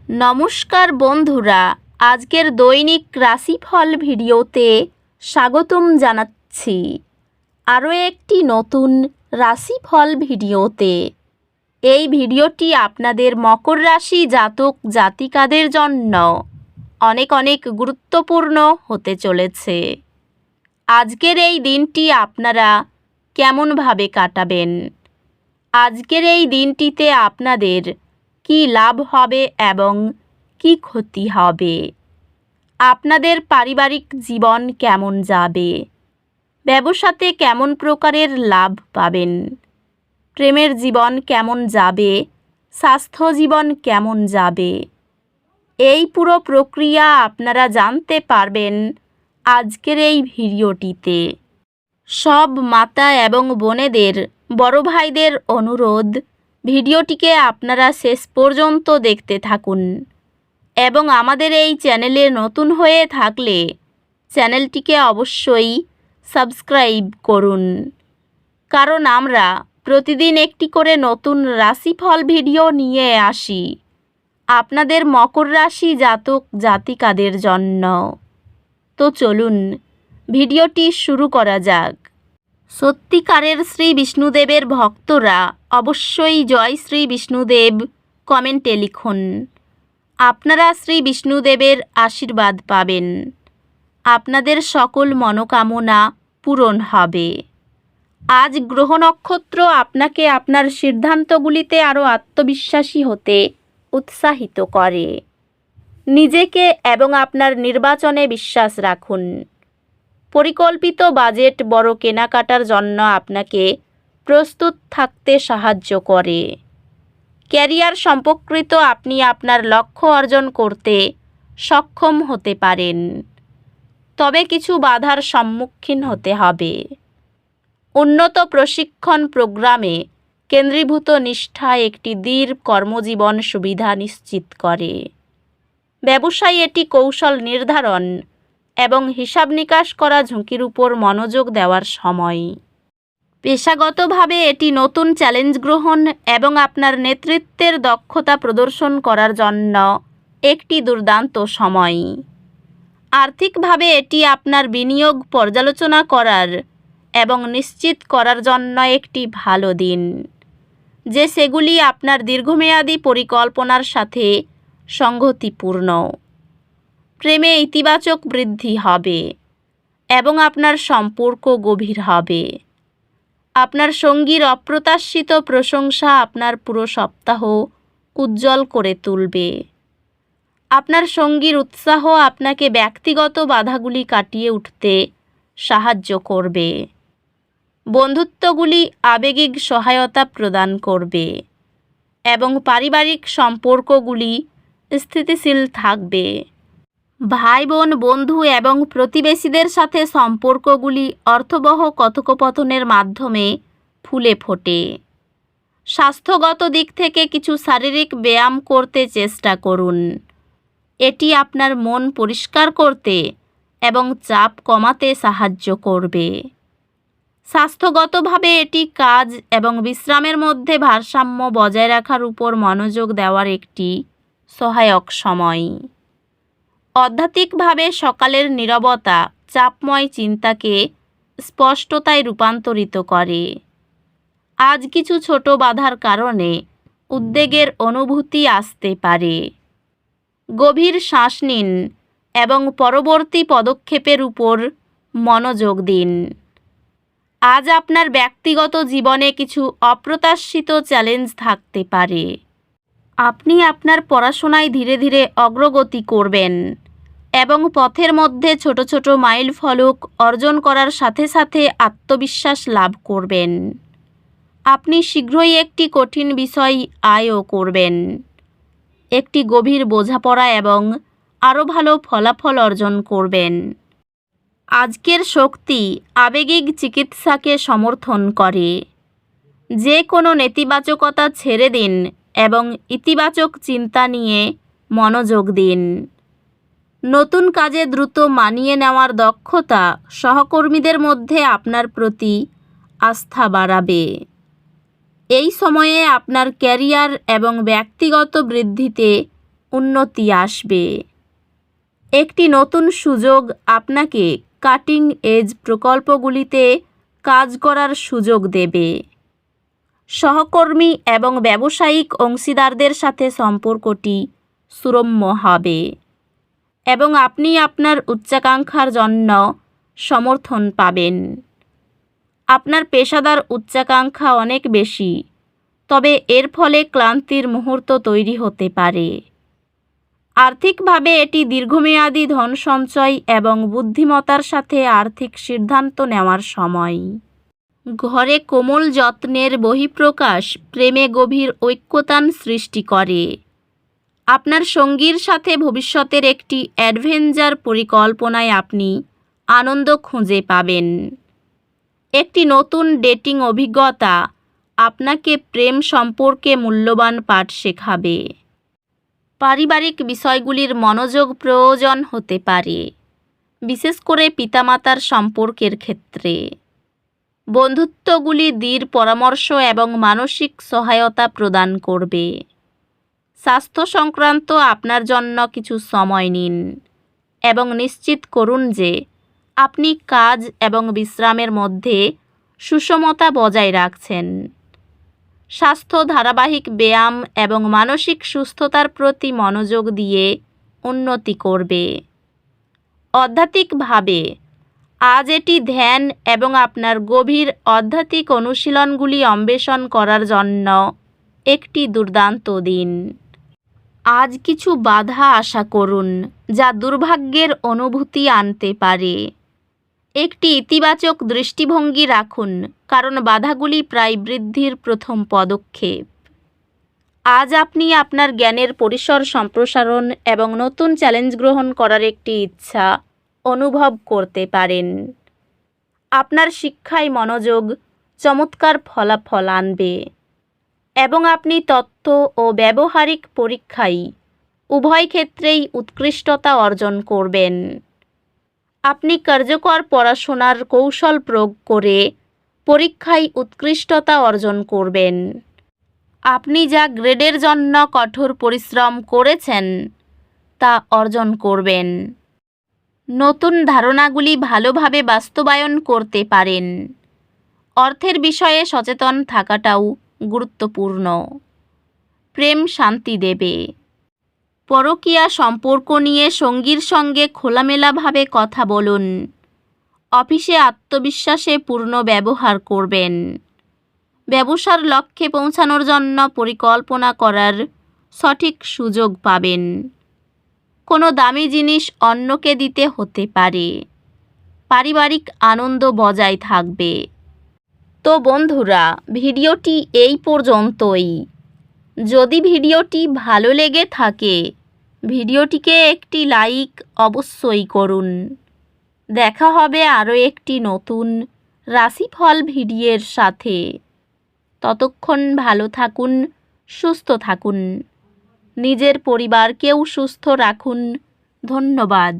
নমস্কার বন্ধুরা, আজকের দৈনিক রাশিফল ভিডিওতে স্বাগতম জানাচ্ছি আরও একটি নতুন রাশিফল ভিডিওতে। এই ভিডিওটি আপনাদের মকর রাশি জাতক জাতিকাদের জন্য অনেক অনেক গুরুত্বপূর্ণ হতে চলেছে। আজকের এই দিনটি আপনারা কেমনভাবে কাটাবেন? আজকের এই দিনটিতে আপনাদের কি লাভ হবে এবং কি ক্ষতি হবে? আপনাদের পারিবারিক জীবন কেমন যাবে? ব্যবসাতে কেমন প্রকারের লাভ পাবেন? প্রেমের জীবন কেমন যাবে? স্বাস্থ্য জীবন কেমন যাবে? এই পুরো প্রক্রিয়া আপনারা জানতে পারবেন আজকের এই ভিডিওটিতে। সব মাতা এবং বোনেদের, বড় ভাইদের অনুরোধ, ভিডিওটিকে আপনারা শেষ পর্যন্ত দেখতে থাকুন এবং আমাদের এই চ্যানেলে নতুন হয়ে থাকলে চ্যানেলটিকে অবশ্যই সাবস্ক্রাইব করুন, কারণ আমরা প্রতিদিন একটি করে নতুন রাশিফল ভিডিও নিয়ে আসি আপনাদের মকর রাশি জাতক জাতিকাদের জন্য। তো চলুন ভিডিওটি শুরু করা যাক। সত্যিকারের শ্রী বিষ্ণুদেবের ভক্তরা অবশ্যই জয় শ্রী বিষ্ণুদেব কমেন্টে লিখুন। আপনারা শ্রী বিষ্ণুদেবের আশীর্বাদ পাবেন। আপনাদের সকল মনোকামনা পূরণ হবে। আজ গ্রহ নক্ষত্র আপনাকে আপনার সিদ্ধান্তগুলিতে আরও আত্মবিশ্বাসী হতে উৎসাহিত করে। নিজেকে এবং আপনার নির্বাচনে বিশ্বাস রাখুন। পরিকল্পিত বাজেট বড় কেনাকাটার জন্য আপনাকে প্রস্তুত থাকতে সাহায্য করে। ক্যারিয়ার সম্পর্কিত আপনি আপনার লক্ষ্য অর্জন করতে সক্ষম হতে পারেন, তবে কিছু বাধার সম্মুখীন হতে হবে। উন্নত প্রশিক্ষণ প্রোগ্রামে কেন্দ্রীভূত নিষ্ঠা একটি দীর্ঘ কর্মজীবন সুবিধা নিশ্চিত করে। ব্যবসায় এটি কৌশল নির্ধারণ এবং হিসাব নিকাশ করা ঝুঁকির উপর মনোযোগ দেওয়ার সময়। পেশাগতভাবে এটি নতুন চ্যালেঞ্জ গ্রহণ এবং আপনার নেতৃত্বের দক্ষতা প্রদর্শন করার জন্য একটি দুর্দান্ত সময়। আর্থিকভাবে এটি আপনার বিনিয়োগ পর্যালোচনা করার এবং নিশ্চিত করার জন্য একটি ভালো দিন, যে সেগুলি আপনার দীর্ঘমেয়াদী পরিকল্পনার সাথে সংগতিপূর্ণ। প্রেমে ইতিবাচক বৃদ্ধি হবে এবং আপনার সম্পর্ক গভীর হবে। আপনার সঙ্গীর অপ্রত্যাশিত প্রশংসা আপনার পুরো সপ্তাহ উজ্জ্বল করে তুলবে। আপনার সঙ্গীর উৎসাহ আপনাকে ব্যক্তিগত বাধাগুলি কাটিয়ে উঠতে সাহায্য করবে। বন্ধুত্বগুলি আবেগিক সহায়তা প্রদান করবে এবং পারিবারিক সম্পর্কগুলি স্থিতিশীল থাকবে। ভাই বোন, বন্ধু এবং প্রতিবেশীদের সাথে সম্পর্কগুলি অর্থবহ কথোপকথনের মাধ্যমে ফুলে ফোটে। স্বাস্থ্যগত দিক থেকে কিছু শারীরিক ব্যায়াম করতে চেষ্টা করুন। এটি আপনার মন পরিষ্কার করতে এবং চাপ কমাতে সাহায্য করবে। স্বাস্থ্যগতভাবে এটি কাজ এবং বিশ্রামের মধ্যে ভারসাম্য বজায় রাখার উপর মনোযোগ দেওয়ার একটি সহায়ক সময়। আধ্যাত্মিকভাবে সকালের নীরবতা চাপময় চিন্তাকে স্পষ্টতায় রূপান্তরিত করে। আজ কিছু ছোট বাধার কারণে উদ্বেগের অনুভূতি আসতে পারে। গভীর শ্বাস নিন এবং পরবর্তী পদক্ষেপের উপর মনোযোগ দিন। আজ আপনার ব্যক্তিগত জীবনে কিছু অপ্রত্যাশিত চ্যালেঞ্জ থাকতে পারে। আপনি আপনার পড়াশোনায় ধীরে ধীরে অগ্রগতি করবেন এবং পথের মধ্যে ছোট ছোট মাইল ফলক অর্জন করার সাথে সাথে আত্মবিশ্বাস লাভ করবেন। আপনি শীঘ্রই একটি কঠিন বিষয় আয়ও করবেন। একটি গভীর বোঝাপড়া এবং আরও ভালো ফলাফল অর্জন করবেন। আজকের শক্তি আবেগিক চিকিৎসাকে সমর্থন করে। যে কোনো নেতিবাচকতা ছেড়ে দিন এবং ইতিবাচক চিন্তা নিয়ে মনোযোগ দিন। নতুন কাজে দ্রুত মানিয়ে নেওয়ার দক্ষতা সহকর্মীদের মধ্যে আপনার প্রতি আস্থা বাড়াবে। এই সময়ে আপনার ক্যারিয়ার এবং ব্যক্তিগত বৃদ্ধিতে উন্নতি আসবে। একটি নতুন সুযোগ আপনাকে কাটিং এজ প্রকল্পগুলিতে কাজ করার সুযোগ দেবে। সহকর্মী এবং ব্যবসায়িক অংশীদারদের সাথে সম্পর্কটি সুরম্য হবে এবং আপনি আপনার উচ্চাকাঙ্ক্ষার জন্য সমর্থন পাবেন। আপনার পেশাদার উচ্চাকাঙ্ক্ষা অনেক বেশি, তবে এর ফলে ক্লান্তির মুহূর্ত তৈরি হতে পারে। আর্থিকভাবে এটি দীর্ঘমেয়াদী ধন সঞ্চয় এবং বুদ্ধিমত্তার সাথে আর্থিক সিদ্ধান্ত নেওয়ার সময়। ঘরে কোমল যত্নের বহিঃপ্রকাশ প্রেমে গভীর ঐক্যতান সৃষ্টি করে। আপনার সঙ্গীর সাথে ভবিষ্যতের একটি অ্যাডভেঞ্চার পরিকল্পনায় আপনি আনন্দ খুঁজে পাবেন। একটি নতুন ডেটিং অভিজ্ঞতা আপনাকে প্রেম সম্পর্কে মূল্যবান পাঠ শেখাবে। পারিবারিক বিষয়গুলির মনোযোগ প্রয়োজন হতে পারে, বিশেষ করে পিতামাতার সম্পর্কের ক্ষেত্রে। বন্ধুত্বগুলি দৃঢ় পরামর্শ এবং মানসিক সহায়তা প্রদান করবে। স্বাস্থ্য সংক্রান্ত আপনার জন্য কিছু সময় নিন এবং নিশ্চিত করুন যে আপনি কাজ এবং বিশ্রামের মধ্যে সুষমতা বজায় রাখছেন। স্বাস্থ্য ধারাবাহিক ব্যায়াম এবং মানসিক সুস্থতার প্রতি মনোযোগ দিয়ে উন্নতি করবে। আধ্যাত্মিকভাবে আজ এটি ধ্যান এবং আপনার গভীর আধ্যাত্মিক অনুশীলনগুলি অন্বেষণ করার জন্য একটি দুর্দান্ত দিন। আজ কিছু বাধা আশা করুন যা দুর্ভাগ্যের অনুভূতি আনতে পারে। একটি ইতিবাচক দৃষ্টিভঙ্গি রাখুন, কারণ বাধাগুলি প্রায় বৃদ্ধির প্রথম পদক্ষেপ। আজ আপনি আপনার জ্ঞানের পরিসর সম্প্রসারণ এবং নতুন চ্যালেঞ্জ গ্রহণ করার একটি ইচ্ছা অনুভব করতে পারেন। আপনার শিক্ষায় মনোযোগ চমৎকার ফলাফল আনবে এবং আপনি তত্ত্ব ও ব্যবহারিক পরীক্ষায় উভয় ক্ষেত্রেই উৎকৃষ্টতা অর্জন করবেন। আপনি কার্যকর পড়াশোনার কৌশল প্রয়োগ করে পরীক্ষায় উৎকৃষ্টতা অর্জন করবেন। আপনি যা গ্রেডের জন্য কঠোর পরিশ্রম করেছেন তা অর্জন করবেন। নতুন ধারণাগুলি ভালোভাবে বাস্তবায়ন করতে পারেন। অর্থের বিষয়ে সচেতন থাকাটাও গুরুত্বপূর্ণ। প্রেম শান্তি দেবে। পরকীয়া সম্পর্ক নিয়ে সঙ্গীর সঙ্গে খোলামেলাভাবে কথা বলুন। অফিসে আত্মবিশ্বাসে পূর্ণ ব্যবহার করবেন। ব্যবসার লক্ষ্যে পৌঁছানোর জন্য পরিকল্পনা করার সঠিক সুযোগ পাবেন। কোনো দামি জিনিস অন্যকে দিতে হতে পারে। পারিবারিক আনন্দ বজায় থাকবে। তো বন্ধুরা, ভিডিওটি এই পর্যন্তই। যদি ভিডিওটি ভালো লেগে থাকে ভিডিওটিকে একটি লাইক অবশ্যই করুন। দেখা হবে আরও একটি নতুন রাশিফল ভিডিওর সাথে। ততক্ষণ ভালো থাকুন, সুস্থ থাকুন, নিজের পরিবারকেও সুস্থ রাখুন। ধন্যবাদ।